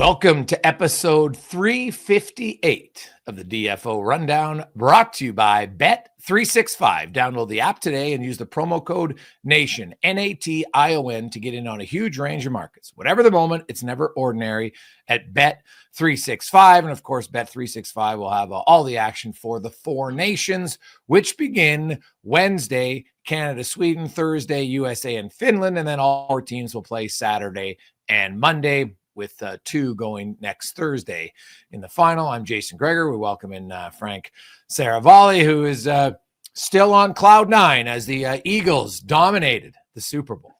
Welcome to episode 358 of the DFO Rundown, brought to you by Bet365. Download the app today and use the promo code NATION, NATION, to get in on a huge range of markets. Whatever the moment, it's never ordinary at Bet365. And of course, Bet365 will have all the action for the 4 nations, which begin Wednesday, Canada, Sweden, Thursday, USA, and Finland. And then all 4 teams will play Saturday and Monday, with 2 going next Thursday in the final. I'm Jason Greger. We welcome in Frank Seravalli, who is still on cloud 9 as the Eagles dominated the Super Bowl.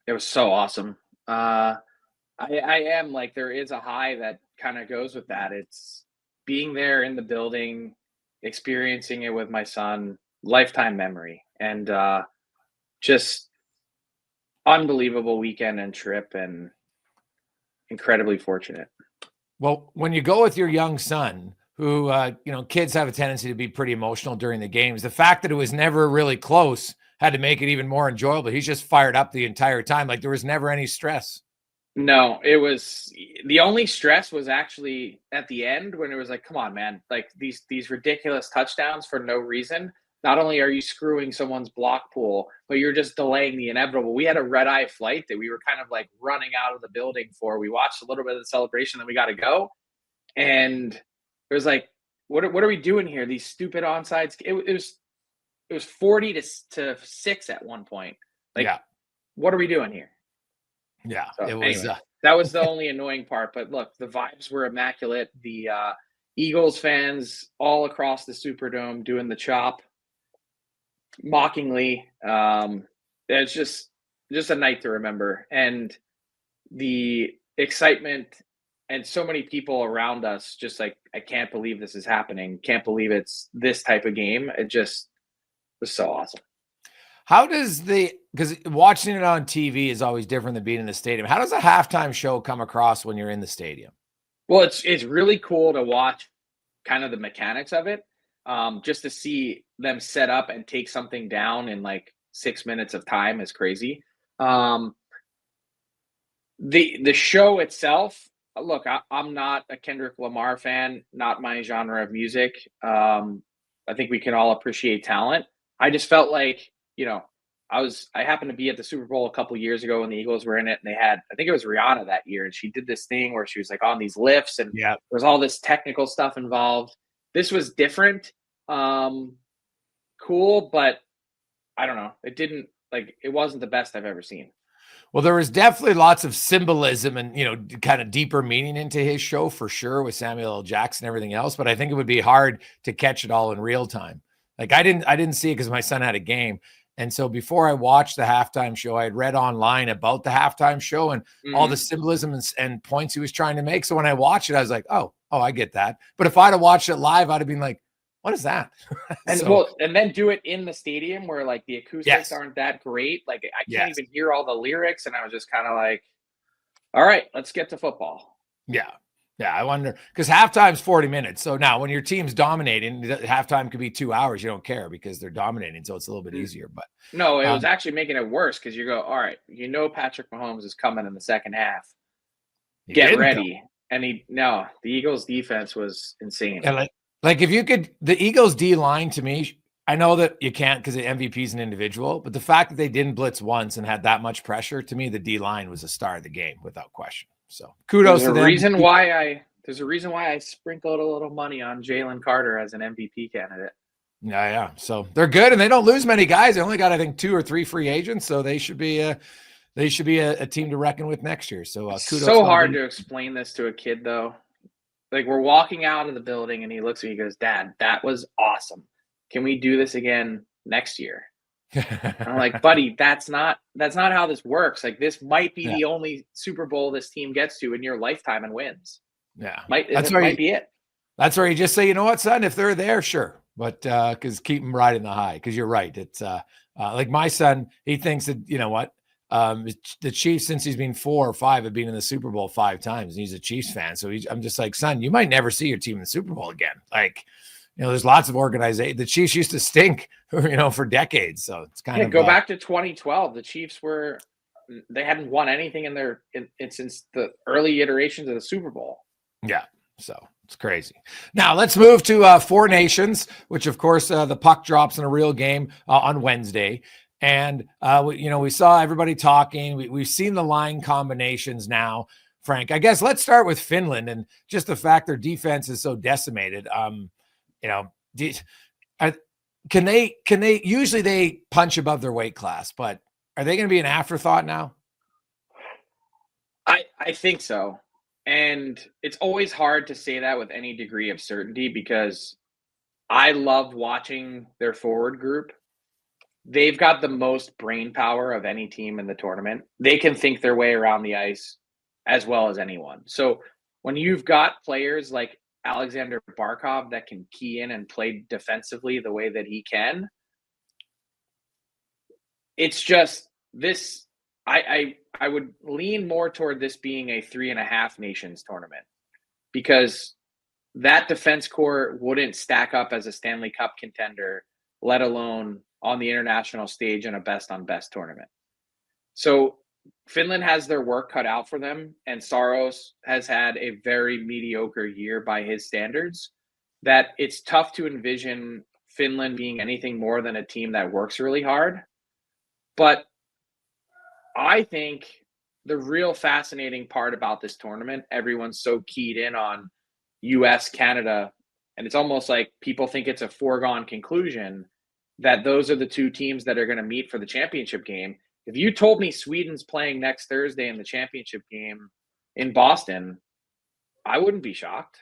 It was so awesome. I am like, there is a high that kind of goes with that. It's being there in the building, experiencing it with my son, lifetime memory, and just unbelievable weekend and trip, and incredibly fortunate. Well, when you go with your young son, who, kids have a tendency to be pretty emotional during the games, the fact that it was never really close had to make it even more enjoyable. He's just fired up the entire time. Like, there was never any stress. No, it was, the only stress was actually at the end when it was like, come on, man, like these ridiculous touchdowns for no reason. Not only are you screwing someone's block pool, but you're just delaying the inevitable. We had a red-eye flight that we were kind of like running out of the building for. We watched a little bit of the celebration, then we got to go. And it was like, what are we doing here? These stupid onsides. It was 40 to 6 at one point. Like, yeah. What are we doing here? Yeah, so, it was. Anyway, that was the only annoying part. But look, the vibes were immaculate. The Eagles fans all across the Superdome doing the chop mockingly. It's just a night to remember, and the excitement and so many people around us, just like, I can't believe this is happening, can't believe it's this type of game. It just was so awesome. How does because watching it on TV is always different than being in the stadium, how does a halftime show come across when you're in the stadium? Well, it's really cool to watch kind of the mechanics of it. Just to see them set up and take something down in like 6 minutes of time is crazy. The show itself, look, I'm not a Kendrick Lamar fan, not my genre of music. I think we can all appreciate talent. I just felt like, I happened to be at the Super Bowl a couple years ago when the Eagles were in it, and they had, I think it was Rihanna that year, and she did this thing where she was like on these lifts, and there was all this technical stuff involved. This was different, cool, but I don't know. It wasn't the best I've ever seen. Well, there was definitely lots of symbolism and, kind of deeper meaning into his show for sure, with Samuel L. Jackson and everything else. But I think it would be hard to catch it all in real time. Like, I didn't see it because my son had a game. And so before I watched the halftime show, I had read online about the halftime show and all the symbolism and points he was trying to make. So when I watched it, I was like, oh, I get that. But if I'd have watched it live, I'd have been like, what is that? And then do it in the stadium where like the acoustics aren't that great. Like, I can't even hear all the lyrics. And I was just kind of like, all right, let's get to football. Yeah. Yeah. I wonder, because halftime's 40 minutes. So now when your team's dominating, halftime could be 2 hours. You don't care because they're dominating. So it's a little bit easier. But no, it was actually making it worse because you go, all right, Patrick Mahomes is coming in the second half. Get ready. And the Eagles defense was insane. Yeah, like if you could, the Eagles D line, to me, I know that you can't because the MVP is an individual, but the fact that they didn't blitz once and had that much pressure, to me, the D line was a star of the game without question. So kudos to them. There's a reason why I sprinkled a little money on Jalen Carter as an MVP candidate. Yeah. So they're good, and they don't lose many guys. They only got, I think, 2 or 3 free agents, so they should be a team to reckon with next year. So kudos. So hard to explain this to a kid, though. Like, we're walking out of the building, and he looks at me and goes, "Dad, that was awesome. Can we do this again next year?" I'm like, buddy, that's not how this works. Like, this might be the only Super Bowl this team gets to in your lifetime and wins. Yeah, might be it. That's where you just say, you know what, son, if they're there, sure, but because keep them riding the high. Because you're right, it's like my son, he thinks that the Chiefs, since he's been 4 or 5, have been in the Super Bowl 5 times, and he's a Chiefs fan. So I'm just like, son, you might never see your team in the Super Bowl again. Like, there's lots of organization. The Chiefs used to stink, for decades. So it's kind of go back to 2012. The Chiefs were they hadn't won anything since the early iterations of the Super Bowl. Yeah. So it's crazy. Now let's move to 4 Nations, which of course the puck drops in a real game on Wednesday. And, we saw everybody talking. We've seen the line combinations now, Frank. I guess let's start with Finland and just the fact their defense is so decimated. Can they usually they punch above their weight class, but are they going to be an afterthought now? I think so. And it's always hard to say that with any degree of certainty because I love watching their forward group. They've got the most brain power of any team in the tournament. They can think their way around the ice as well as anyone. So when you've got players like Alexander Barkov that can key in and play defensively the way that he can, it's just this. I would lean more toward this being a 3.5 nations tournament because that defense core wouldn't stack up as a Stanley Cup contender, let alone on the international stage in a best on best tournament. So Finland has their work cut out for them, and Saros has had a very mediocre year by his standards, that it's tough to envision Finland being anything more than a team that works really hard. But I think the real fascinating part about this tournament, everyone's so keyed in on US, Canada, and it's almost like people think it's a foregone conclusion that those are the two teams that are going to meet for the championship game. If you told me Sweden's playing next Thursday in the championship game in Boston, I wouldn't be shocked.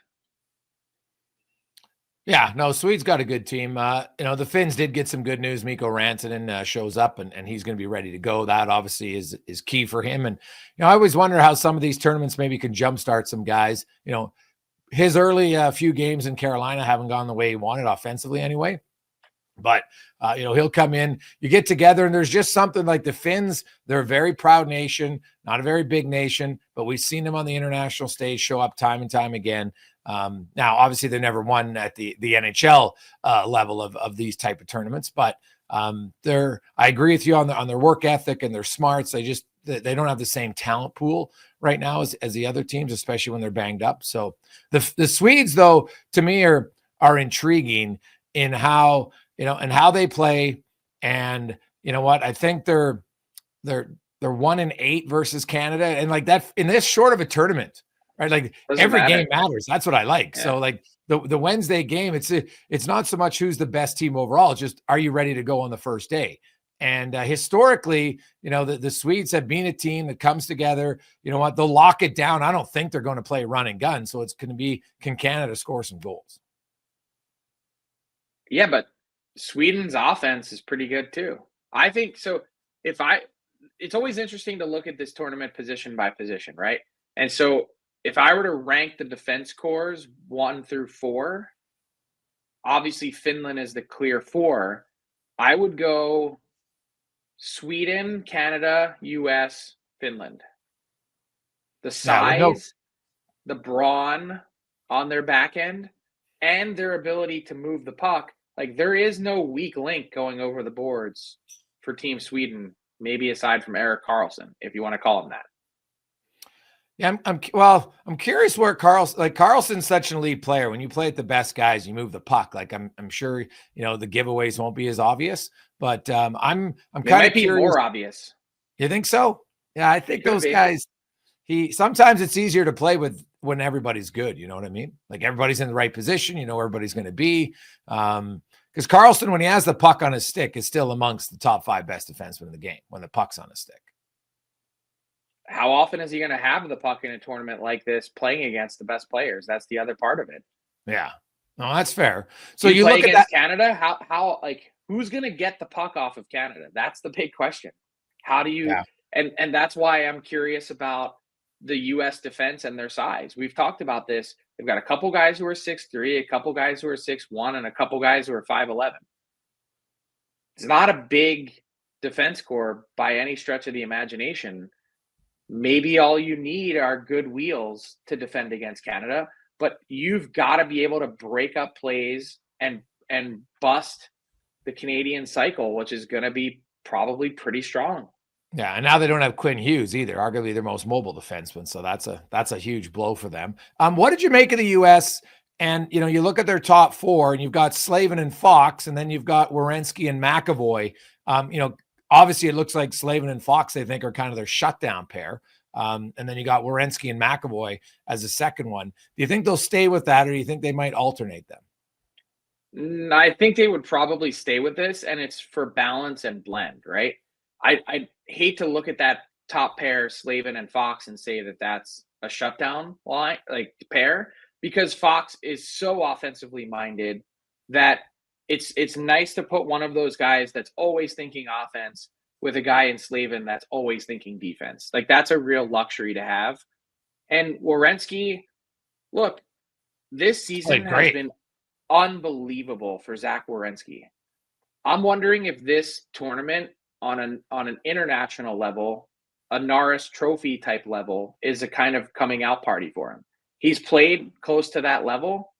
Yeah, no, Swedes got a good team. The Finns did get some good news. Mikko Rantanen shows up and he's going to be ready to go. That obviously is key for him. And, I always wonder how some of these tournaments maybe can jumpstart some guys. His early few games in Carolina haven't gone the way he wanted offensively anyway. But, he'll come in, you get together, and there's just something like the Finns. They're a very proud nation, not a very big nation, but we've seen them on the international stage show up time and time again. Now, obviously, they never won at the NHL level of these type of tournaments, but I agree with you on their work ethic and their smarts. They don't have the same talent pool right now as the other teams, especially when they're banged up. So the Swedes, though, to me are intriguing in how they play. And you know what? I think they're 1-8 versus Canada, and like that in this short of a tournament. Right, like every game matters. That's what I like. Yeah. So, like the Wednesday game, it's not so much who's the best team overall. It's just, are you ready to go on the first day? And historically, the Swedes have been a team that comes together. You know what? They'll lock it down. I don't think they're going to play run and gun. So it's going to be, can Canada score some goals? Yeah, but Sweden's offense is pretty good too. I think so. It's always interesting to look at this tournament position by position, right? And so, if I were to rank the defense cores 1 through 4, obviously Finland is the clear 4. I would go Sweden, Canada, US, Finland. The size, the brawn on their back end, and their ability to move the puck. Like, there is no weak link going over the boards for Team Sweden, maybe aside from Erik Karlsson, if you want to call him that. Yeah, I'm curious where Karlsson's such an elite player. When you play at the best guys, you move the puck. Like I'm sure the giveaways won't be as obvious, but I'm kind of curious. More obvious. You think so? Yeah, I think those guys. Sometimes it's easier to play with when everybody's good. You know what I mean? Like everybody's in the right position. Everybody's going to be. Because Karlsson, when he has the puck on his stick, is still amongst the top 5 best defensemen in the game when the puck's on his stick. How often is he going to have the puck in a tournament like this playing against the best players? That's the other part of it. Yeah. No, that's fair. So you look at that Canada, how who's going to get the puck off of Canada? That's the big question. How do you and that's why I'm curious about the US defense and their size. We've talked about this. They've got a couple guys who are 6'3", a couple guys who are 6'1", and a couple guys who are 5'11". It's not a big defense core by any stretch of the imagination. Maybe all you need are good wheels to defend against Canada, but you've got to be able to break up plays and bust the Canadian cycle, which is going to be probably pretty strong. Yeah, and now they don't have Quinn Hughes either, arguably their most mobile defenseman. So that's a huge blow for them. What did you make of the U.S.? And you look at their top four, and you've got Slavin and Fox, and then you've got Werenski and McAvoy. Obviously it looks like Slavin and Fox they think are kind of their shutdown pair. And then you got Werenski and McAvoy as a second one. Do you think they'll stay with that, or do you think they might alternate them? I think they would probably stay with this, and it's for balance and blend, right? I hate to look at that top pair, Slavin and Fox, and say that that's a shutdown line, like pair, because Fox is so offensively minded that it's nice to put one of those guys that's always thinking offense with a guy in Slavin that's always thinking defense. Like that's a real luxury to have. And Werenski, look, this season has been unbelievable for Zach Werenski. I'm wondering if this tournament on an international level, a Norris Trophy type level, is a kind of coming out party for him. He's played close to that level.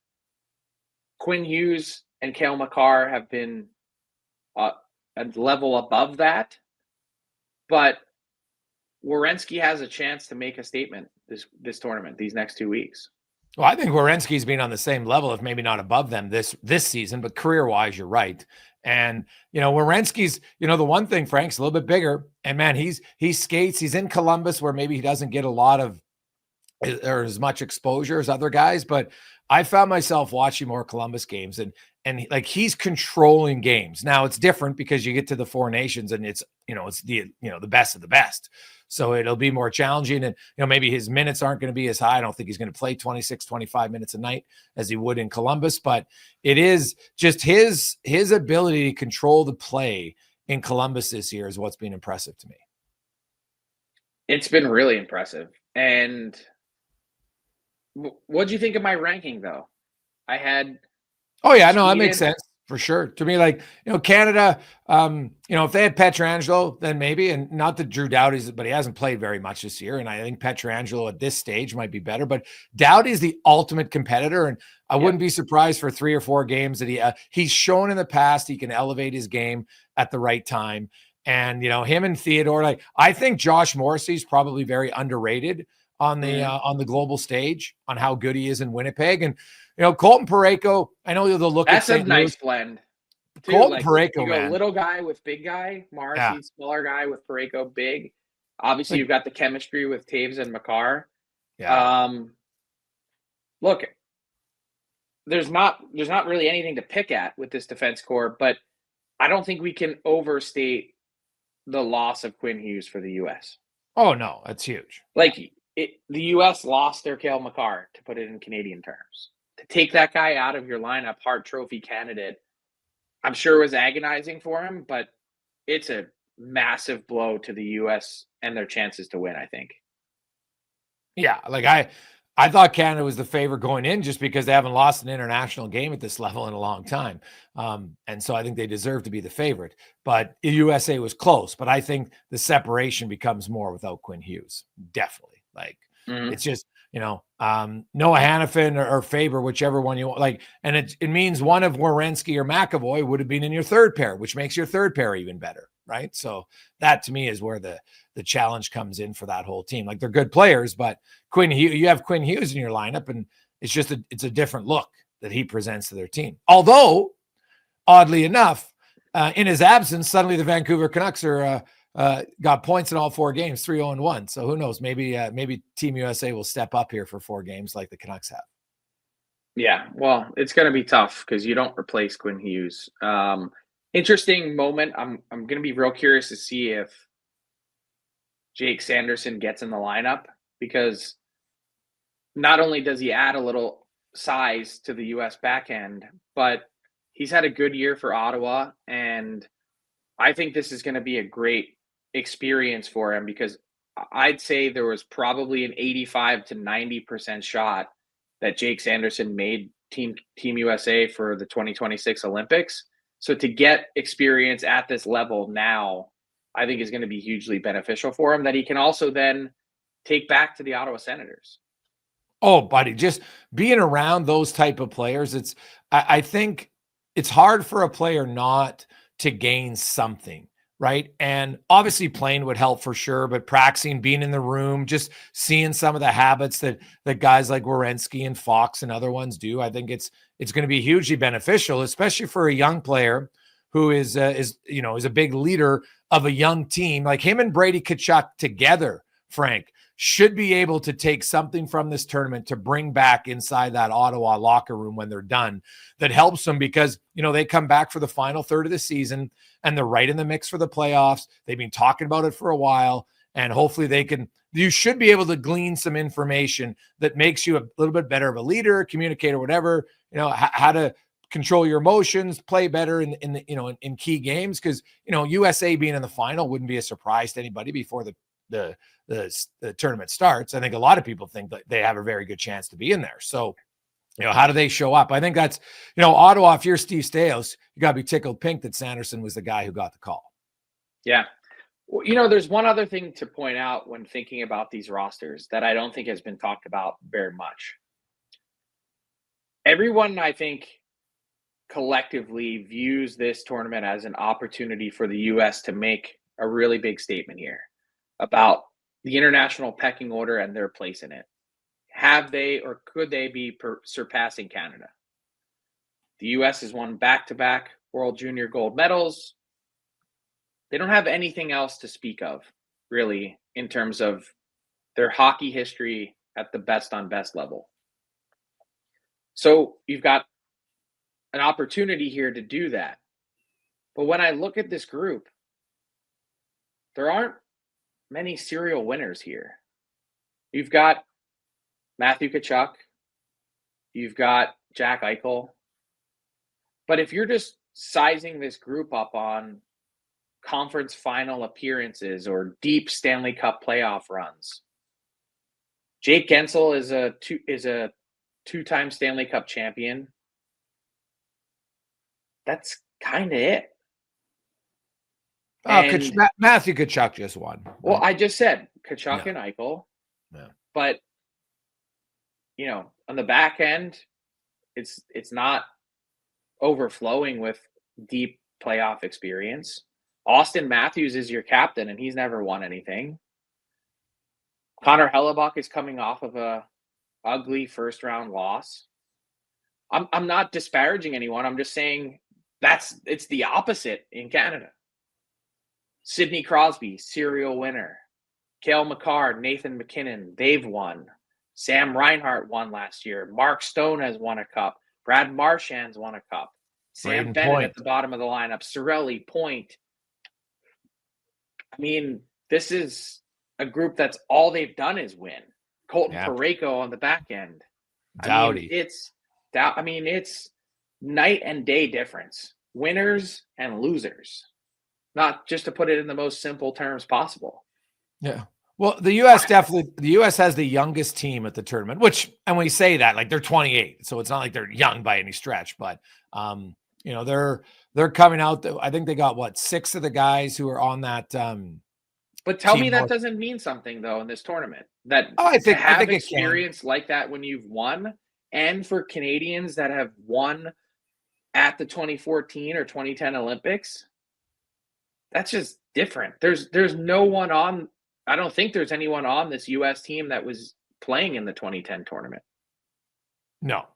Quinn Hughes and Cale Makar have been a level above that, but Werenski has a chance to make a statement this tournament, these next 2 weeks. Well, I think Werenski's been on the same level, if maybe not above them this season, but career-wise, you're right. And, Werenski's, the one thing, Frank's a little bit bigger. And, man, he skates. He's in Columbus where maybe he doesn't get a lot of or as much exposure as other guys. But I found myself watching more Columbus games, and like he's controlling games. Now, it's different because you get to the 4 Nations and it's, it's the best of the best. So it'll be more challenging, and maybe his minutes aren't going to be as high. I don't think he's going to play 26, 25 minutes a night as he would in Columbus, but it is just his ability to control the play in Columbus this year is what's been impressive to me. It's been really impressive. And what do you think of my ranking, though? I had that makes sense. For sure. To me, like, Canada, if they had Pietrangelo, then maybe, and not that Drew Doughty's, but he hasn't played very much this year. And I think Pietrangelo at this stage might be better, but Doughty is the ultimate competitor. And I wouldn't be surprised for 3 or 4 games that he's shown in the past, he can elevate his game at the right time. And, him and Theodore, like, I think Josh Morrissey's probably very underrated on the global stage on how good he is in Winnipeg. And, Colton Parayko, I know they'll look at St. That's a nice blend. Too. Colton Parayko, man. Little guy with big guy, Morrissey, smaller guy with Parayko, big. Obviously, you've got the chemistry with Taves and Makar. Yeah. Look, there's not really anything to pick at with this defense core, but I don't think we can overstate the loss of Quinn Hughes for the U.S. Oh, no, that's huge. Like, the U.S. lost their Cale Makar, to put it in Canadian terms. To take that guy out of your lineup, Hart Trophy candidate, I'm sure it was agonizing for him, but it's a massive blow to the U.S. and their chances to win, I think. Yeah, like I thought Canada was the favorite going in just because they haven't lost an international game at this level in a long time. And so I think they deserve to be the favorite. But the USA was close. But I think the separation becomes more without Quinn Hughes. Definitely. Like, it's just, Noah Hannafin or Faber, whichever one you want. Like, and it means one of Werenski or McAvoy would have been in your third pair, which makes your third pair even better, right? So that to me is where the challenge comes in for that whole team. Like, they're good players, but Quinn Hughes, you have Quinn Hughes in your lineup, and it's just it's a different look that he presents to their team. Although, oddly enough, in his absence, suddenly the Vancouver Canucks are got points in all 4 games, 3-0-1. So who knows? Maybe Team USA will step up here for 4 games like the Canucks have. Yeah, well, it's going to be tough because you don't replace Quinn Hughes. Interesting moment. I'm going to be real curious to see if Jake Sanderson gets in the lineup, because not only does he add a little size to the U.S. backhand, but he's had a good year for Ottawa, and I think this is going to be a great experience for him, because I'd say there was probably an 85 to 90% shot that Jake Sanderson made Team USA for the 2026 Olympics. So to get experience at this level now, I think is going to be hugely beneficial for him, that he can also then take back to the Ottawa Senators. Oh, buddy, just being around those type of players, I think it's hard for a player not to gain something right? And obviously playing would help for sure, but practicing, being in the room, just seeing some of the habits that guys like Werenski and Fox and other ones do, I think it's going to be hugely beneficial, especially for a young player who is a big leader of a young team. Like him and Brady Tkachuk together, Frank, should be able to take something from this tournament to bring back inside that Ottawa locker room when they're done that helps them, because, they come back for the final third of the season and they're right in the mix for the playoffs. They've been talking about it for a while, and hopefully you should be able to glean some information that makes you a little bit better of a leader, communicator, whatever, how to control your emotions, play better in key games. Cause USA being in the final wouldn't be a surprise to anybody before the tournament starts. I think a lot of people think that they have a very good chance to be in there. So, how do they show up? I think that's, Ottawa, if you're Steve Staios, you got to be tickled pink that Sanderson was the guy who got the call. Yeah. Well, there's one other thing to point out when thinking about these rosters that I don't think has been talked about very much. Everyone, I think, collectively views this tournament as an opportunity for the U.S. to make a really big statement here about the international pecking order and their place in it. Have they, or could they be surpassing Canada? The U.S. has won back-to-back World Junior gold medals. They don't have anything else to speak of, really, in terms of their hockey history at the best on best level. So you've got an opportunity here to do that. But when I look at this group, there aren't many serial winners here. You've got Matthew Tkachuk, you've got Jack Eichel. But if you're just sizing this group up on conference final appearances or deep Stanley Cup playoff runs, Jake Gensel is a two-time Stanley Cup champion. That's kind of it. Matthew Tkachuk just won. Well, I just said Tkachuk and Eichel. Yeah. But on the back end, it's not overflowing with deep playoff experience. Austin Matthews is your captain, and he's never won anything. Connor Hellebuck is coming off of a ugly first round loss. I'm not disparaging anyone. I'm just saying it's the opposite in Canada. Sidney Crosby, serial winner. Cale Makar, Nathan McKinnon, they've won. Sam Reinhart won last year. Mark Stone has won a cup. Brad Marchand's won a cup. Sam Bennett at the bottom of the lineup. Seravalli, Point. I mean, this is a group that's all they've done is win. Colton Parayko on the back end. Doughty. It's night and day difference. Winners and losers. Not just to put it in the most simple terms possible. Yeah. Well, the U.S. has the youngest team at the tournament, and we say that like they're 28, so it's not like they're young by any stretch, but they're coming out. I think they got 6 of the guys who are on that. But tell me that doesn't mean something though in this tournament. I think experience like that when you've won, and for Canadians that have won at the 2014 or 2010 Olympics, that's just different. There's no one on. I don't think there's anyone on this U.S. team that was playing in the 2010 tournament. No.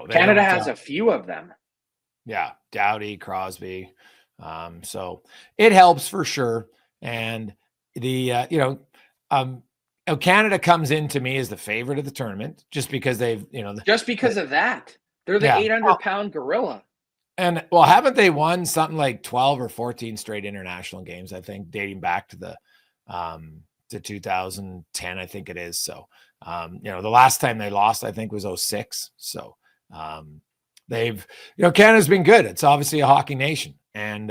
Canada has a few of them. Yeah, Doughty, Crosby. So it helps for sure. And Canada comes in to me as the favorite of the tournament just because they've, just because of that. They're the 800-pound gorilla. And haven't they won something like 12 or 14 straight international games, I think, dating back to to 2010, I think it is. So, the last time they lost, I think, was 2006. So, Canada's been good. It's obviously a hockey nation, and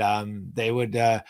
they would, I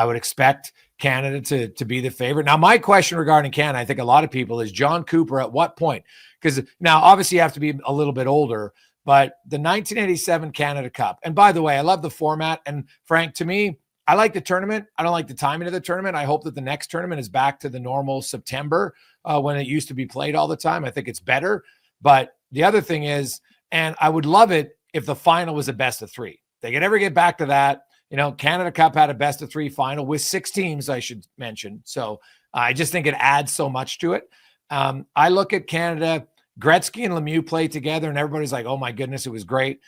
would expect Canada to be the favorite. Now, my question regarding Canada, I think a lot of people, is John Cooper at what point? Because now, obviously, you have to be a little bit older, but the 1987 Canada Cup, and by the way, I love the format. And Frank, to me, I like the tournament. I don't like the timing of the tournament. I hope that the next tournament is back to the normal September when it used to be played all the time. I think it's better. But the other thing is, and I would love it if the final was a best of 3. They could ever get back to that. Canada Cup had a best of 3 final with 6 teams, I should mention. So I just think it adds so much to it. I look at Canada, Gretzky and Lemieux played together, and everybody's like, oh my goodness, it was great.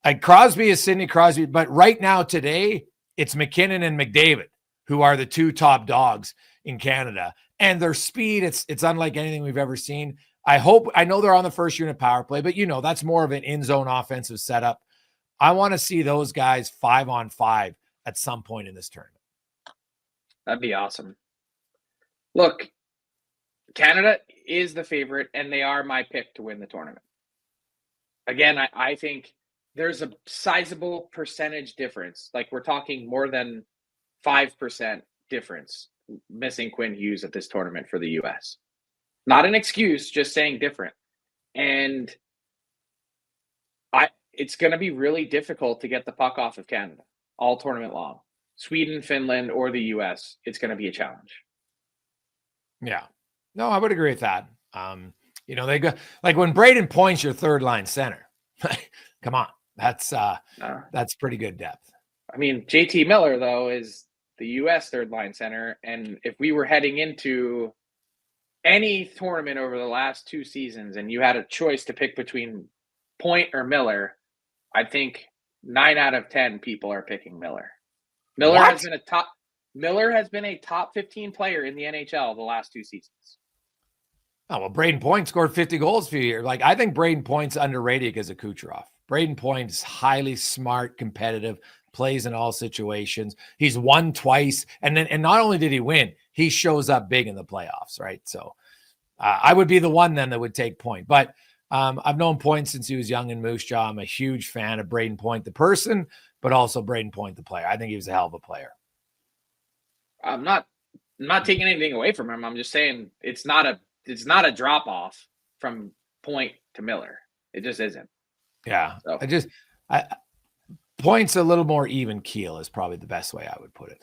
Like Crosby is Sidney Crosby, but right now today, it's McKinnon and McDavid who are the 2 top dogs in Canada. And their speed, it's unlike anything we've ever seen. I know they're on the first unit power play, but that's more of an in-zone offensive setup. I want to see those guys 5-on-5 at some point in this tournament. That'd be awesome. Look, Canada is the favorite, and they are my pick to win the tournament. Again, I think there's a sizable percentage difference. Like we're talking more than 5% difference missing Quinn Hughes at this tournament for the U.S. Not an excuse, just saying different. And it's going to be really difficult to get the puck off of Canada all tournament long. Sweden, Finland, or the U.S., it's going to be a challenge. Yeah. No, I would agree with that. They go like when Braden Point's your third line center. Come on. That's pretty good depth. I mean, JT Miller, though, is the U.S. third line center. And if we were heading into any tournament over the last 2 seasons and you had a choice to pick between Point or Miller, I think 9 out of 10 people are picking Miller. Miller has been a top 15 player in the NHL the last 2 seasons. Oh, well, Braden Point scored 50 goals for a year. Like, I think Braden Point's underrated because of Kucherov. Braden Point is highly smart, competitive, plays in all situations. He's won twice. And not only did he win, he shows up big in the playoffs, right? So I would be the one then that would take Point. But I've known Point since he was young in Moose Jaw. I'm a huge fan of Braden Point, the person, but also Braden Point, the player. I think he was a hell of a player. I'm not taking anything away from him. I'm just saying it's not a drop off from Point to Miller. It just isn't. Yeah. So. Point's a little more even keel is probably the best way I would put it.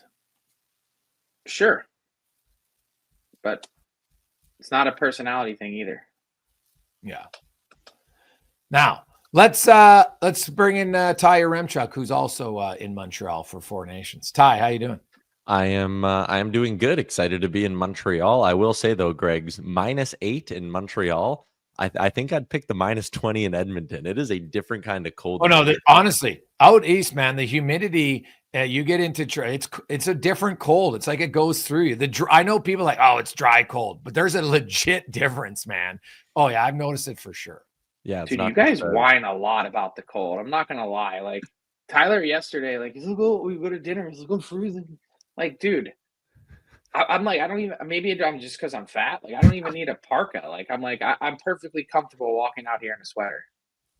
Sure. But it's not a personality thing either. Yeah. Now, let's bring in Ty Yaremchuk, who's also in Montreal for 4Nations. Ty, how you doing? I am doing good. Excited to be in Montreal. I will say though, Greg's -8 in Montreal. I think I'd pick the -20 in Edmonton. It is a different kind of cold. Oh no, honestly, out east, man, the humidity you get into it's a different cold. It's like it goes through you. I know people like, oh, it's dry cold, but there's a legit difference, man. Oh yeah, I've noticed it for sure. Yeah, dude, you guys whine a lot about the cold. I'm not gonna lie. Like Tyler yesterday, like we go to dinner. It's go freezing. Like, dude, I'm like, I don't even. Maybe I'm just because I'm fat. Like, I don't even need a parka. Like, I'm perfectly comfortable walking out here in a sweater.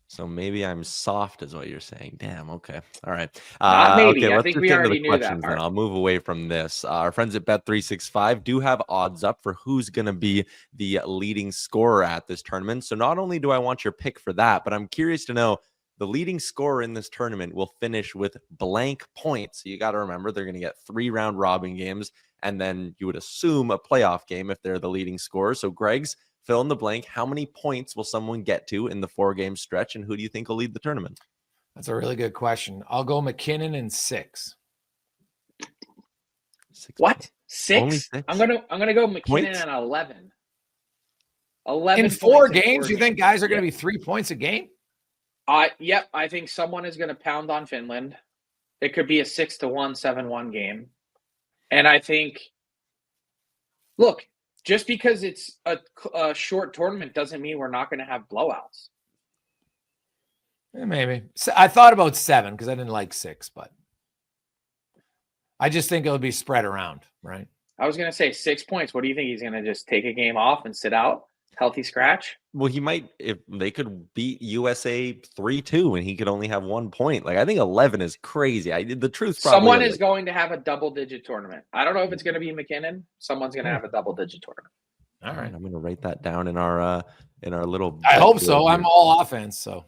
So maybe I'm soft, is what you're saying. Damn. Okay. All right. Not maybe. Okay, I think we already knew that part. Then I'll move away from this. Our friends at Bet365 do have odds up for who's going to be the leading scorer at this tournament. So not only do I want your pick for that, but I'm curious to know the leading scorer in this tournament will finish with blank points. So you got to remember they're going to get 3 round robin games, and then you would assume a playoff game if they're the leading scorer. So Greg's fill in the blank. How many points will someone get to in the 4-game stretch, and who do you think will lead the tournament? That's a really good question. I'll go McKinnon in 6. What? 6? Only 6? I'm gonna go McKinnon Points? at 11. 11 in 4 games. games. You think guys are going to be 3 points a game? Yep. I think someone is going to pound on Finland. It could be a 6-1, 7-1 game. And I think, look, just because it's a short tournament doesn't mean we're not going to have blowouts. Maybe. I thought about 7 because I didn't like 6, but I just think it'll be spread around, right? I was going to say 6 points. What do you think? He's going to just take a game off and sit out? Healthy scratch? Well, he might, if they could beat USA 3-2 and he could only have 1 point. Like, I think 11 is crazy. The truth probably someone is going to have a double-digit tournament. I don't know if it's going to be McKinnon. Someone's going to have a double-digit tournament. All right. I'm going to write that down in our little. I hope so. I'm all offense, so.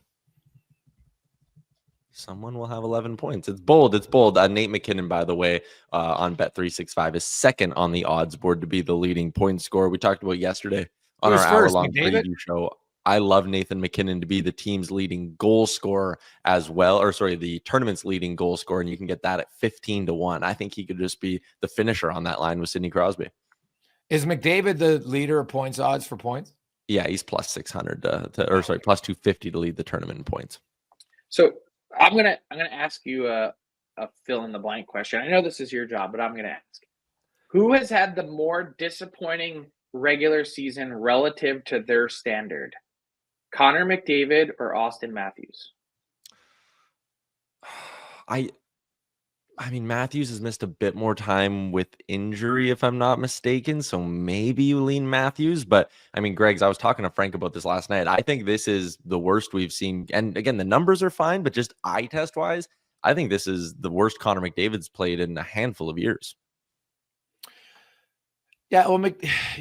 Someone will have 11 points. It's bold. It's bold. Nate McKinnon, by the way, on Bet365 is second on the odds board to be the leading point scorer. We talked about yesterday on our hour-long preview show. I love Nathan McKinnon to be the team's leading goal scorer as well, or sorry, the tournament's leading goal scorer, and you can get that at 15-1. I think he could just be the finisher on that line with Sidney Crosby. Is McDavid the leader of points odds for points? Yeah, he's plus 600 plus 250 to lead the tournament in points. So I'm gonna ask you a fill in the blank question. I know this is your job, but I'm gonna ask: who has had the more disappointing regular season relative to their standard? Connor McDavid or Austin Matthews? I mean, Matthews has missed a bit more time with injury, if I'm not mistaken. So maybe you lean Matthews. But I mean, Greg's, I was talking to Frank about this last night. I think this is the worst we've seen. And again, the numbers are fine, but just eye test wise, I think this is the worst Connor McDavid's played in a handful of years. Yeah, well,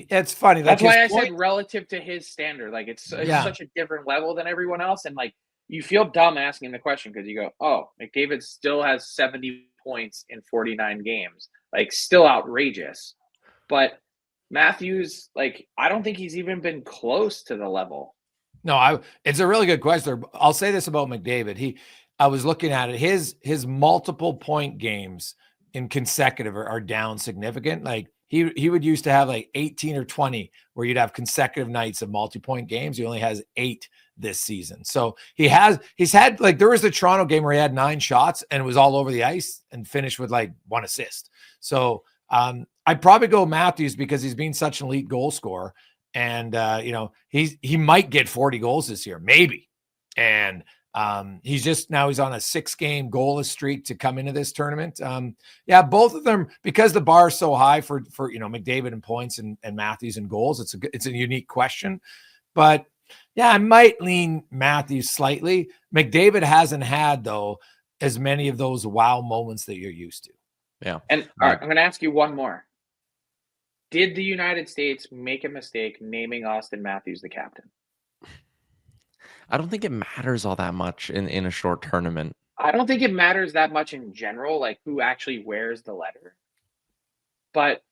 it's funny. That's why I said relative to his standard. Like it's such a different level than everyone else. And like, you feel dumb asking the question because you go, oh, McDavid still has 70 points in 49 games. Like, still outrageous. But Matthews, like, I don't think he's even been close to the level. No, it's a really good question. I'll say this about McDavid. I was looking at it. His multiple point games in consecutive are down significant. Like, he would used to have like 18 or 20 where you'd have consecutive nights of multi-point games. He only has 8 this season. So he's had, like, there was a Toronto game where he had 9 shots and it was all over the ice and finished with like 1 assist. So I'd probably go Matthews because he's been such an elite goal scorer. And he might get 40 goals this year, maybe. And he's on a 6-game goalless streak to come into this tournament. Both of them, because the bar is so high for McDavid and points and Matthews and goals. It's a unique question, but yeah, I might lean Matthews slightly. McDavid hasn't had though as many of those wow moments that you're used to. Yeah. And all right, I'm going to ask you one more. Did the United States make a mistake naming Austin Matthews the captain? I don't think it matters all that much in a short tournament. I don't think it matters that much in general, like who actually wears the letter. But,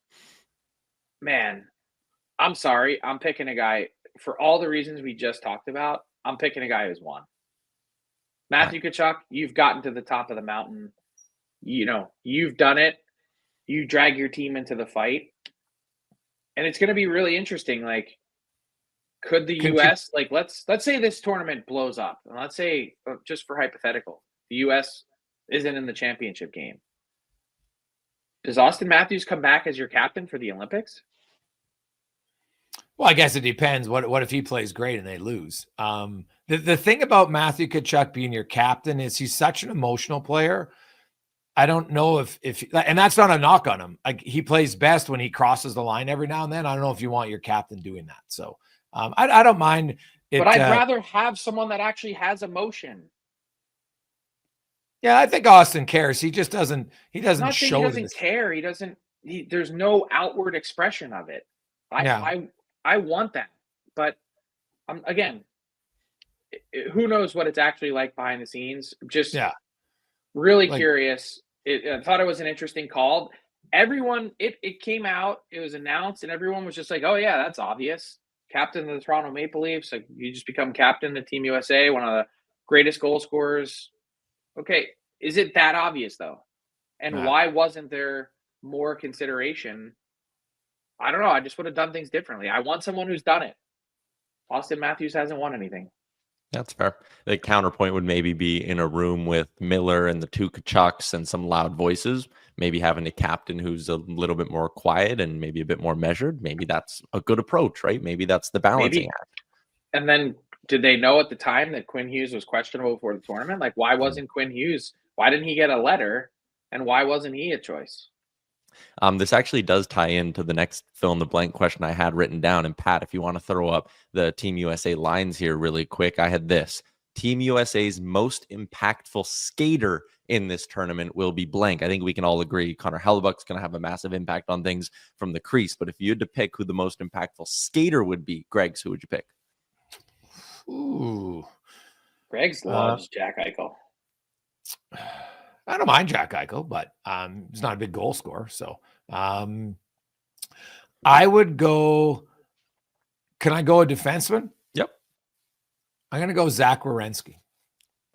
man, I'm sorry. I'm picking a guy, for all the reasons we just talked about, I'm picking a guy who's won. Matthew Tkachuk, you've gotten to the top of the mountain. You've done it. You drag your team into the fight. And it's going to be really interesting, like, could the U.S. like let's say this tournament blows up, and let's say, just for hypothetical, the U.S. isn't in the championship game. Does Austin Matthews come back as your captain for the Olympics? Well, I guess it depends. What if he plays great and they lose? The thing about Matthew Tkachuk being your captain is he's such an emotional player. I don't know if and that's not a knock on him. Like, he plays best when he crosses the line every now and then. I don't know if you want your captain doing that. So. I don't mind it, but I'd rather have someone that actually has emotion. Yeah, I think Austin cares. He just doesn't. He doesn't show. He doesn't care. He doesn't. There's no outward expression of it. I want that, but again, who knows what it's actually like behind the scenes? Just really curious. I thought it was an interesting call. Everyone, it came out. It was announced, and everyone was just like, "Oh yeah, that's obvious." Captain of the Toronto Maple Leafs, like, you just become captain of Team USA, one of the greatest goal scorers. Okay, is it that obvious though? And why wasn't there more consideration? I don't know. I just would have done things differently. I want someone who's done it. Austin Matthews hasn't won anything. That's fair. The counterpoint would maybe be in a room with Miller and the 2 Tkachuks and some loud voices, maybe having a captain who's a little bit more quiet and maybe a bit more measured. Maybe that's a good approach, right? Maybe that's the balancing act. And then, did they know at the time that Quinn Hughes was questionable for the tournament? Like, why wasn't Quinn Hughes? Why didn't he get a letter? And why wasn't he a choice? This actually does tie into the next fill-in-the-blank question I had written down. And Pat, if you want to throw up the Team USA lines here really quick, I had this. Team USA's most impactful skater in this tournament will be blank. I think we can all agree Connor Hellebuyck's going to have a massive impact on things from the crease. But if you had to pick who the most impactful skater would be, Greg's, who would you pick? Ooh. Greg's loves Jack Eichel. I don't mind Jack Eichel, but he's not a big goal scorer. So I would go. Can I go a defenseman? Yep. I'm going to go Zach Werenski.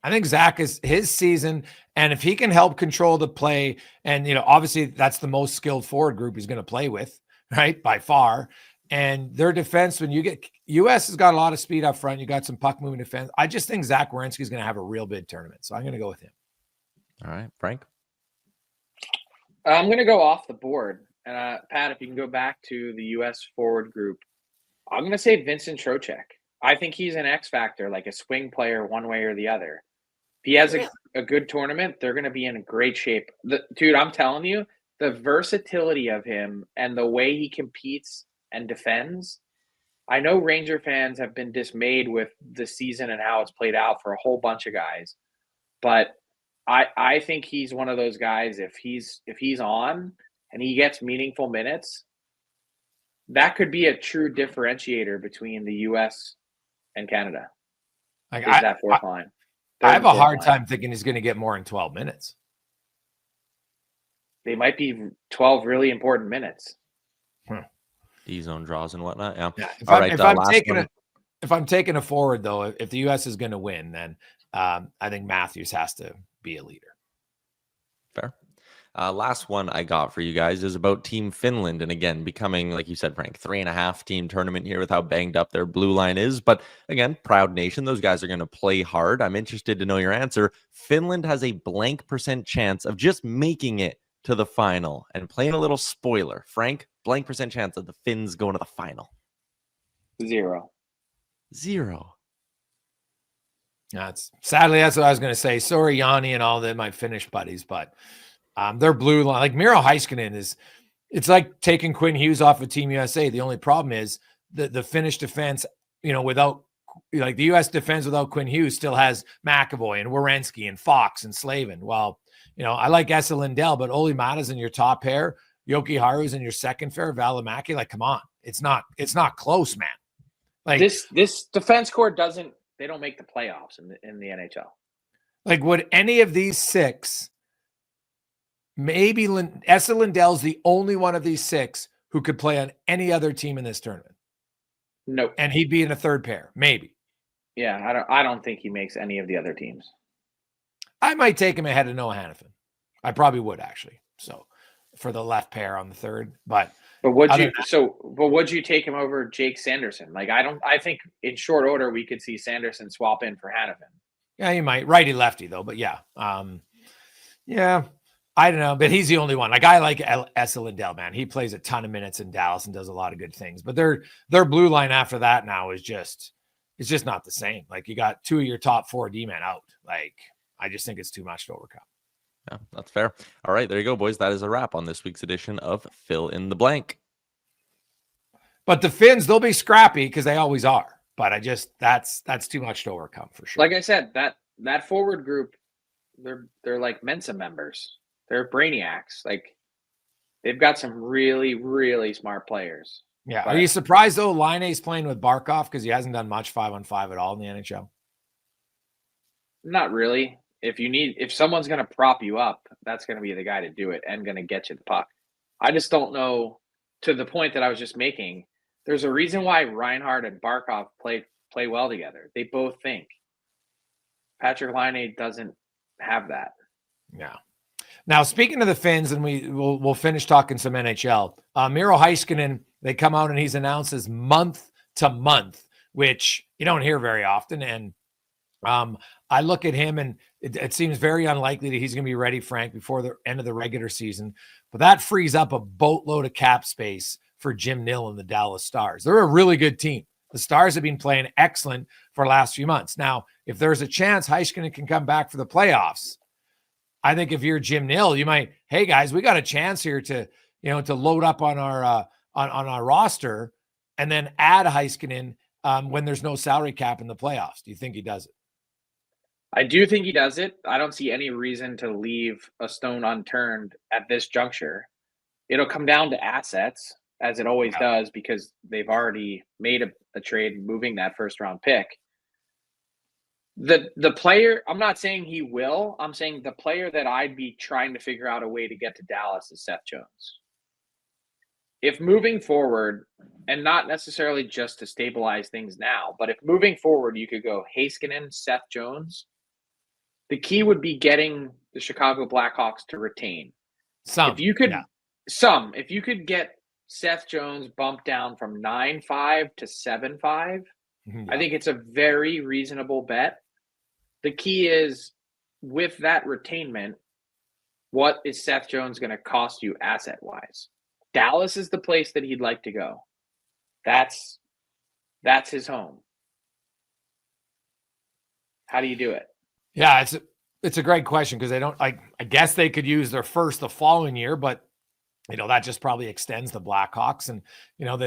I think Zach is his season, and if he can help control the play, and obviously that's the most skilled forward group he's going to play with, right, by far. And their defense, when you get US has got a lot of speed up front, you got some puck moving defense. I just think Zach Werenski is going to have a real big tournament, so I'm going to go with him. All right, Frank. I'm going to go off the board, and Pat, if you can go back to the US forward group, I'm going to say Vincent Trocheck. I think he's an X factor, like a swing player, one way or the other. If he has a good tournament, they're going to be in great shape. Dude, I'm telling you, the versatility of him and the way he competes and defends. I know Ranger fans have been dismayed with the season and how it's played out for a whole bunch of guys, but I think he's one of those guys. If he's on and he gets meaningful minutes, that could be a true differentiator between the U.S. and Canada. Like that fourth line. I have a hard time thinking he's going to get more than 12 minutes. They might be 12 really important minutes. D-zone draws and whatnot. Yeah. If I'm taking a forward, though, if the U.S. is going to win, then I think Matthews has to be a leader. Fair. Last one I got for you guys is about Team Finland. And again, becoming, like you said, Frank, 3.5 team tournament here with how banged up their blue line is. But again, proud nation. Those guys are going to play hard. I'm interested to know your answer. Finland has a blank % chance of just making it to the final. And playing a little spoiler, Frank, blank % chance of the Finns going to the final. 0. Sadly, that's what I was going to say. Sorry, Yanni and all my Finnish buddies, but their blue line, like Miro Heiskanen it's like taking Quinn Hughes off of Team USA. The only problem is the Finnish defense, without the U.S. defense without Quinn Hughes still has McAvoy and Werenski and Fox and Slavin. Well, I like Esa Lindell, but Oli Mata's in your top pair, Yoki Haru's in your second pair, Valimaki. Like, come on, it's not close, man. Like this defense core they don't make the playoffs in the NHL. Like, would any of these 6? Maybe Esa Lindell's the only one of these 6 who could play on any other team in this tournament. Nope. And he'd be in a third pair, maybe. Yeah, I don't think he makes any of the other teams. I might take him ahead of Noah Hannafin. I probably would, actually. So for the left pair on the third, but would you take him over Jake Sanderson? Like, I think in short order we could see Sanderson swap in for Hannafin. Yeah, you might. Righty lefty though, but yeah. Yeah. I don't know, but he's the only one. Like, I like Esa Lindell, man. He plays a ton of minutes in Dallas and does a lot of good things. But their blue line after that now is just not the same. Like, you got 2 of your top 4 D-men out. Like, I just think it's too much to overcome. Yeah, that's fair. All right, there you go, boys. That is a wrap on this week's edition of Fill in the Blank. But the Finns, they'll be scrappy because they always are. But that's too much to overcome for sure. Like I said, that forward group, they're like Mensa members. They're brainiacs. Like, they've got some really, really smart players. Yeah. Are you surprised, though, Laine's playing with Barkov because he hasn't done much 5-on-5 at all in the NHL? Not really. If someone's going to prop you up, that's going to be the guy to do it and going to get you the puck. I just don't know, to the point that I was just making, there's a reason why Reinhart and Barkov play well together. They both think. Patrick Laine doesn't have that. Yeah. Now, speaking of the Finns, and we'll finish talking some NHL. Miro Heiskanen, they come out and he's announced as month to month, which you don't hear very often. And I look at him, and it seems very unlikely that he's going to be ready, Frank, before the end of the regular season. But that frees up a boatload of cap space for Jim Nill and the Dallas Stars. They're a really good team. The Stars have been playing excellent for the last few months. Now, if there's a chance Heiskanen can come back for the playoffs, I think if you're Jim Nill, you might, hey guys, we got a chance here to load up on our roster and then add Heiskanen when there's no salary cap in the playoffs. Do you think he does it? I do think he does it. I don't see any reason to leave a stone unturned at this juncture. It'll come down to assets, as it always does, because they've already made a trade moving that first round pick. The player, I'm not saying he will. I'm saying the player that I'd be trying to figure out a way to get to Dallas is Seth Jones. If moving forward, and not necessarily just to stabilize things now, but if moving forward you could go Heiskanen, Seth Jones, the key would be getting the Chicago Blackhawks to retain. If you could get Seth Jones bumped down from 9.5 to 7.5, I think it's a very reasonable bet. The key is, with that retainment, what is Seth Jones going to cost you asset-wise? Dallas is the place that he'd like to go. That's his home. How do you do it? Yeah, it's a great question, because I guess they could use their first the following year, but that just probably extends the Blackhawks. And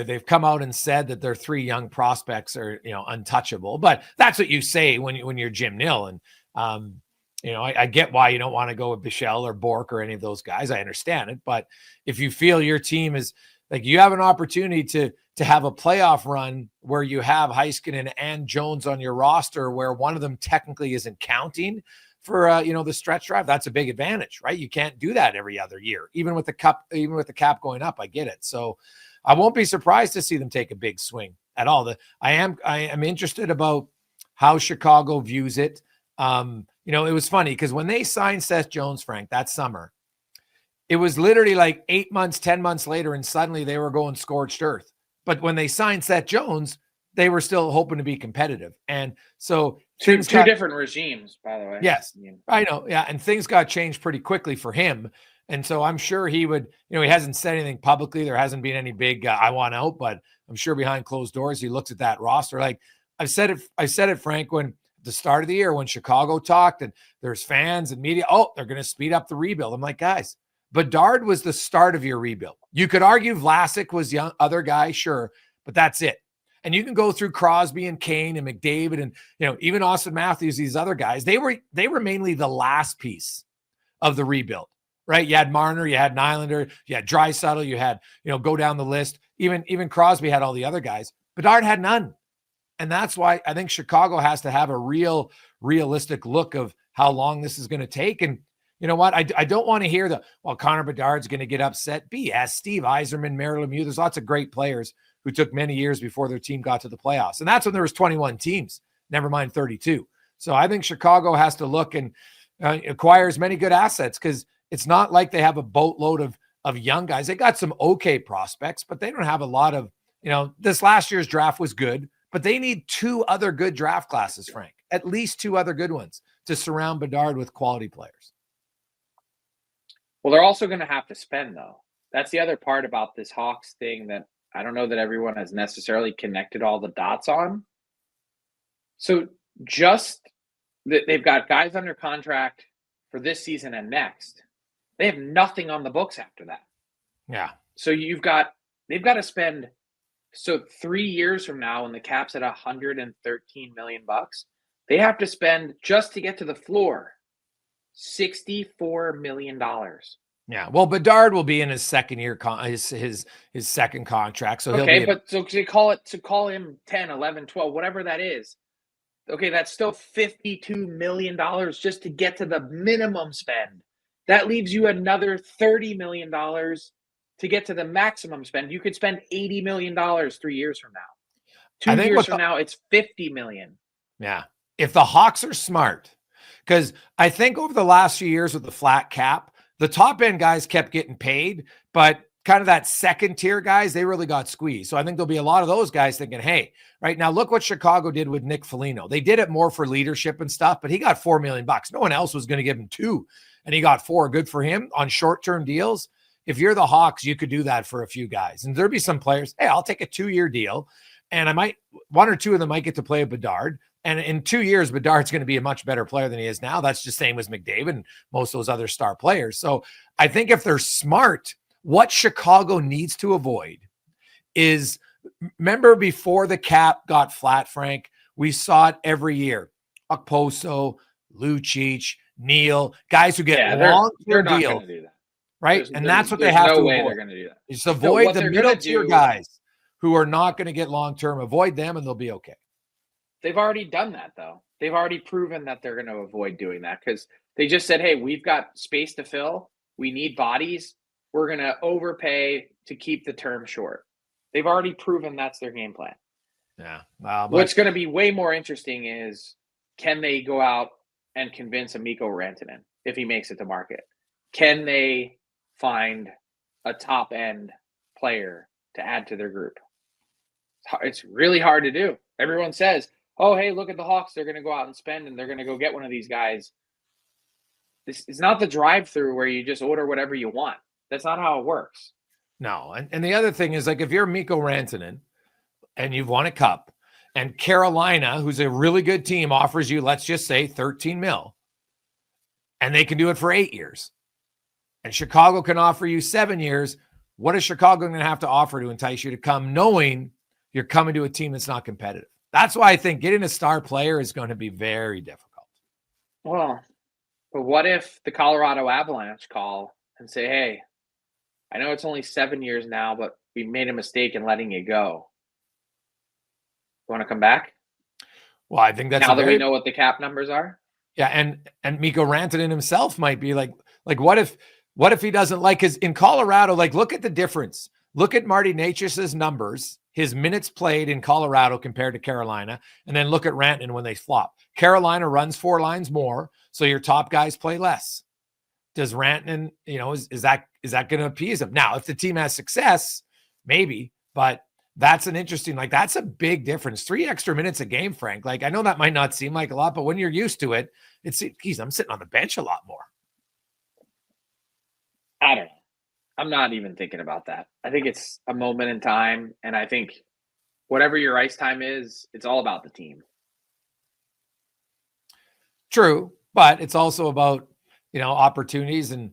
they've come out and said that their 3 young prospects are untouchable. But that's what you say when you're Jim Nill. And I get why you don't want to go with Bichelle or Bork or any of those guys. I understand it. But if you feel your team is like, you have an opportunity to have a playoff run where you have Heiskanen and Jones on your roster, where one of them technically isn't counting for the stretch drive, that's a big advantage, right? You can't do that every other year, even with the cap going up. I get it. So I won't be surprised to see them take a big swing at all. I am interested about how Chicago views it. It was funny because when they signed Seth Jones, Frank, that summer, it was literally like 8 months, 10 months later, and suddenly they were going scorched earth. But when they signed Seth Jones, they were still hoping to be competitive. And so two different regimes, by the way. Yes, I know. Yeah. And things got changed pretty quickly for him. And so I'm sure he would, he hasn't said anything publicly. There hasn't been any big, I want out, but I'm sure behind closed doors, he looks at that roster. Like I said it, Frank, when at the start of the year, when Chicago talked and there's fans and media, they're going to speed up the rebuild. I'm like, guys, Bedard was the start of your rebuild. You could argue Vlasic was young, other guy, sure, but that's it. And you can go through Crosby and Kane and McDavid and, even Austin Matthews, these other guys. They were mainly the last piece of the rebuild, right? You had Marner, you had Nylander, you had Draisaitl, you had, go down the list. Even Crosby had all the other guys. Bedard had none. And that's why I think Chicago has to have a realistic look of how long this is going to take. And you know what? I don't want to hear Connor Bedard's going to get upset. BS. Steve Yzerman, Mario Lemieux. There's lots of great players who took many years before their team got to the playoffs. And that's when there was 21 teams, never mind 32. So I think Chicago has to look and acquire as many good assets, because it's not like they have a boatload of young guys. They got some okay prospects, but they don't have a lot of, this last year's draft was good, but they need 2 other good draft classes, Frank, at least 2 other good ones to surround Bedard with quality players. Well, they're also going to have to spend, though. That's the other part about this Hawks thing that I don't know that everyone has necessarily connected all the dots on. So they've got guys under contract for this season and next. They have nothing on the books after that. Yeah. So they've got to spend. So 3 years from now, when the cap's at $113 million, they have to spend, just to get to the floor, $64 million. Yeah. Well, Bedard will be in his second year, his second contract. So okay, but so to call him 10, 11, 12, whatever that is. Okay, that's still $52 million just to get to the minimum spend. That leaves you another $30 million to get to the maximum spend. You could spend $80 million 3 years from now. 2 years from now, it's $50 million. Yeah. If the Hawks are smart, because I think over the last few years with the flat cap, the top end guys kept getting paid, but kind of that second tier guys, they really got squeezed. So I think there'll be a lot of those guys thinking, hey, right now, look what Chicago did with Nick Foligno. They did it more for leadership and stuff, but he got $4 million. No one else was going to give him 2, and he got 4. Good for him on short-term deals. If you're the Hawks, you could do that for a few guys. And there'd be some players, hey, I'll take a 2-year deal, and 1 or 2 of them might get to play with Bedard. And in 2 years, Bedard's going to be a much better player than he is now. That's just same as McDavid and most of those other star players. So I think if they're smart, what Chicago needs to avoid is, remember before the cap got flat, Frank, we saw it every year. Okposo, Lucic, Neal, guys who get long-term deals, right? And that's what they have to avoid. They're going to do that. Just avoid the middle-tier guys who are not going to get long-term. Avoid them, and they'll be okay. They've already done that, though. They've already proven that they're going to avoid doing that, because they just said, hey, we've got space to fill. We need bodies. We're going to overpay to keep the term short. They've already proven that's their game plan. Yeah. What's going to be way more interesting is, can they go out and convince a Mikko Rantanen if he makes it to market? Can they find a top-end player to add to their group? It's really hard to do. Everyone says, oh, hey, look at the Hawks. They're going to go out and spend, and they're going to go get one of these guys. This is not the drive-through where you just order whatever you want. That's not how it works. No. And the other thing is, like, if you're Mikko Rantanen and you've won a cup, and Carolina, who's a really good team, offers you, let's just say, 13 mil, and they can do it for 8 years, and Chicago can offer you 7 years, what is Chicago going to have to offer to entice you to come, knowing you're coming to a team that's not competitive? That's why I think getting a star player is going to be very difficult. Well, but what if the Colorado Avalanche call and say, hey, I know it's only 7 years now, but we made a mistake in letting you go. You want to come back? Well, I think that's now that we know what the cap numbers are. Yeah, and Mikko Rantanen himself might be like what if he doesn't like his in Colorado? Like, look at the difference. Look at Marty Necas's numbers, his minutes played in Colorado compared to Carolina, and then look at Rantanen when they flop. Carolina runs 4 lines more, so your top guys play less. Does Rantanen, is that going to appease him? Now, if the team has success, maybe, but that's an interesting, that's a big difference. 3 extra minutes a game, Frank. Like, I know that might not seem like a lot, but when you're used to it, I'm sitting on the bench a lot more. I don't know. I'm not even thinking about that. I think it's a moment in time, and I think whatever your ice time is, it's all about the team. True, but it's also about, opportunities. And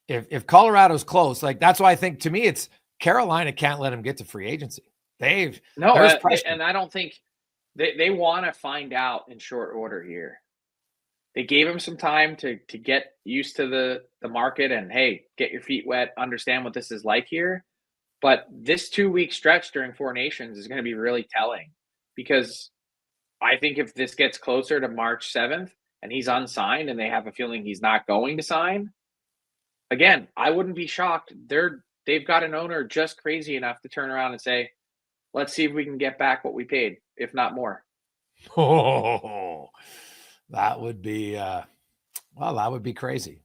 if Colorado's close, that's why I think, to me, it's Carolina can't let him get to free agency. And I don't think they want to find out in short order here. They gave him some time to get used to the market and, hey, get your feet wet, understand what this is like here. But this 2-week stretch during 4 Nations is going to be really telling, because I think if this gets closer to March 7th and he's unsigned and they have a feeling he's not going to sign, again, I wouldn't be shocked. They've got an owner just crazy enough to turn around and say, let's see if we can get back what we paid, if not more. Oh, that would be crazy.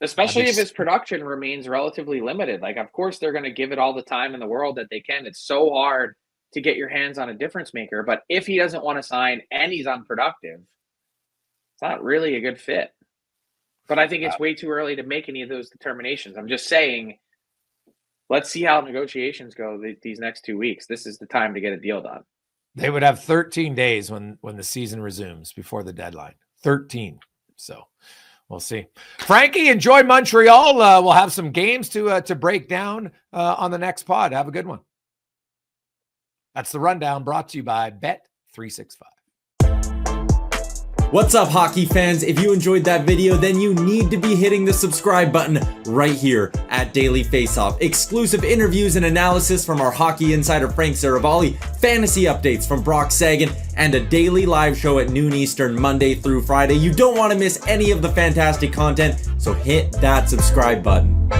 Especially if his production remains relatively limited. Of course, they're going to give it all the time in the world that they can. It's so hard to get your hands on a difference maker. But if he doesn't want to sign and he's unproductive, it's not really a good fit. But I think it's way too early to make any of those determinations. I'm just saying, let's see how negotiations go these next 2 weeks. This is the time to get a deal done. They would have 13 days when the season resumes before the deadline. 13. So we'll see. Frankie, enjoy Montreal. We'll have some games to break down on the next pod. Have a good one. That's the rundown, brought to you by Bet365. What's up, hockey fans? If you enjoyed that video, then you need to be hitting the subscribe button right here at Daily Faceoff. Exclusive interviews and analysis from our hockey insider Frank Seravalli, fantasy updates from Brock Sagan, and a daily live show at noon Eastern, Monday through Friday. You don't want to miss any of the fantastic content, so hit that subscribe button.